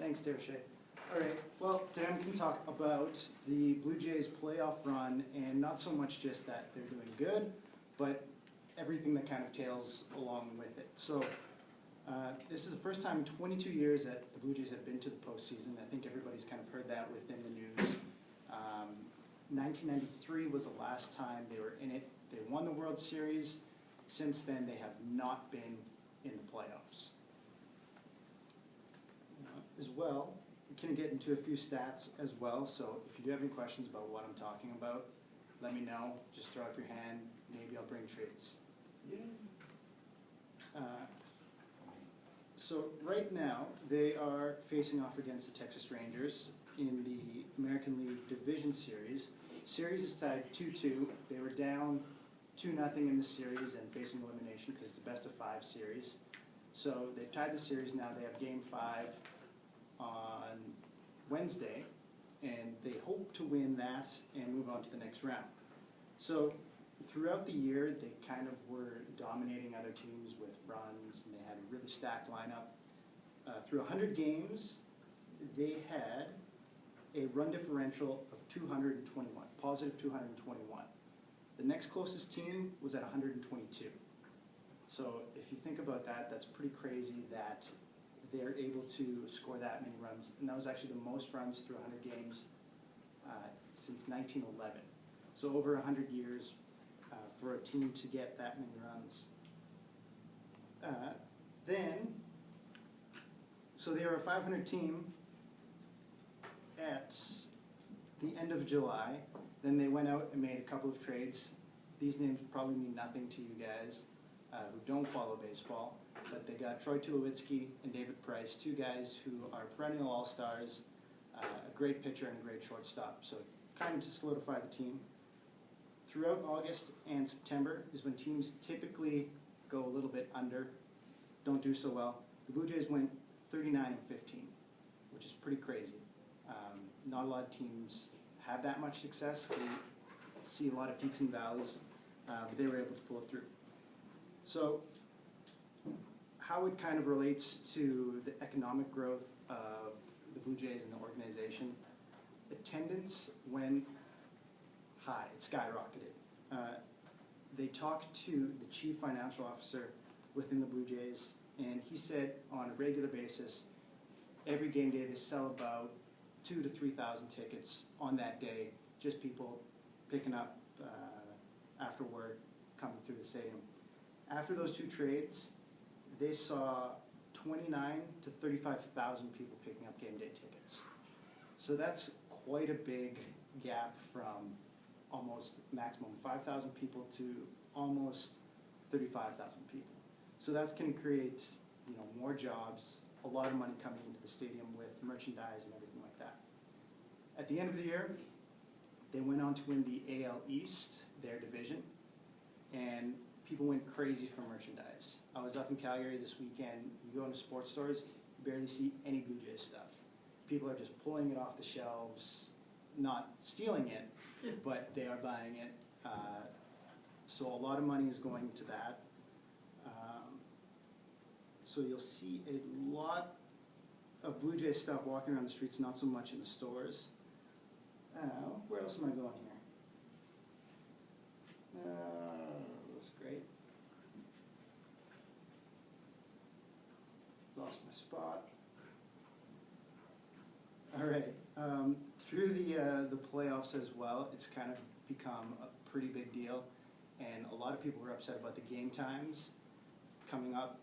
Thanks, Dershay. All right, well, today I'm going to talk about the Blue Jays playoff run, and not so much just that they're doing good, but everything that kind of tails along with it. So this is the first time in 22 years that the Blue Jays have been to the postseason. I think everybody's kind of heard that within the news. 1993 was the last time they were in it. They won the World Series. Since then, they have not been in the playoffs. As well, we can get into a few stats as well, so if you do have any questions about what I'm talking about, let me know. Just throw up your hand. Maybe I'll bring treats. So right now, they are facing off against the Texas Rangers in the American League Division Series. Series is tied 2-2. They were down 2-0 in the series and facing elimination because it's a best-of-5 series. So they've tied the series now. They have Game 5 on Wednesday, and they hope to win that and move on to the next round. So throughout the year, they kind of were dominating other teams with runs, and they had a really stacked lineup. Through 100 games, they had a run differential of 221, positive 221. The next closest team was at 122. So if you think about that, that's pretty crazy that they're able to score that many runs. And that was actually the most runs through 100 games since 1911. So over 100 years for a team to get that many runs. So they were a 500 team at the end of July. Then they went out and made a couple of trades. These names probably mean nothing to you guys who don't follow baseball, but they got Troy Tulowitzki and David Price, two guys who are perennial all-stars, a great pitcher and a great shortstop, so kind of to solidify the team. Throughout August and September is when teams typically go a little bit under, don't do so well. The Blue Jays went 39-15, which is pretty crazy. Not a lot of teams have that much success. They see a lot of peaks and valleys, but they were able to pull it through. So how it kind of relates to the economic growth of the Blue Jays and the organization, attendance went high, it skyrocketed. They talked to the chief financial officer within the Blue Jays, and he said on a regular basis, every game day they sell about 2,000 to 3,000 tickets on that day, just people picking up after work, coming through the stadium. After those two trades, they saw 29,000 to 35,000 people picking up game day tickets. So that's quite a big gap from almost maximum 5,000 people to almost 35,000 people. So that's going to create, more jobs, a lot of money coming into the stadium with merchandise and everything like that. At the end of the year, they went on to win the AL East, their division, and people went crazy for merchandise. I was up in Calgary this weekend. You go into sports stores, you barely see any Blue Jays stuff. People are just pulling it off the shelves, not stealing it, but they are buying it. So a lot of money is going to that. So you'll see a lot of Blue Jays stuff walking around the streets, not so much in the stores. Where else am I going here? That's great. Lost my spot. All right. Through the playoffs as well, it's kind of become a pretty big deal, and a lot of people were upset about the game times coming up.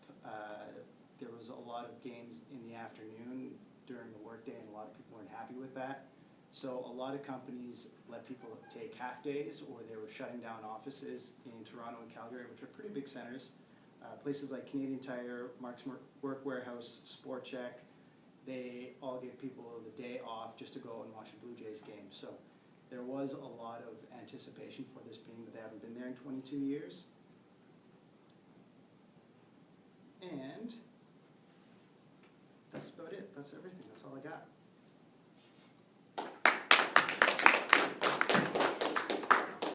There was a lot of games in the afternoon during the workday, and a lot of people weren't happy with that. So a lot of companies let people take half days, or they were shutting down offices in Toronto and Calgary, which are pretty big centers. Places like Canadian Tire, Mark's Work Warehouse, Sport Check, they all give people the day off just to go and watch a Blue Jays game. So there was a lot of anticipation for this, being that they haven't been there in 22 years. And that's about it. That's everything. That's all I got.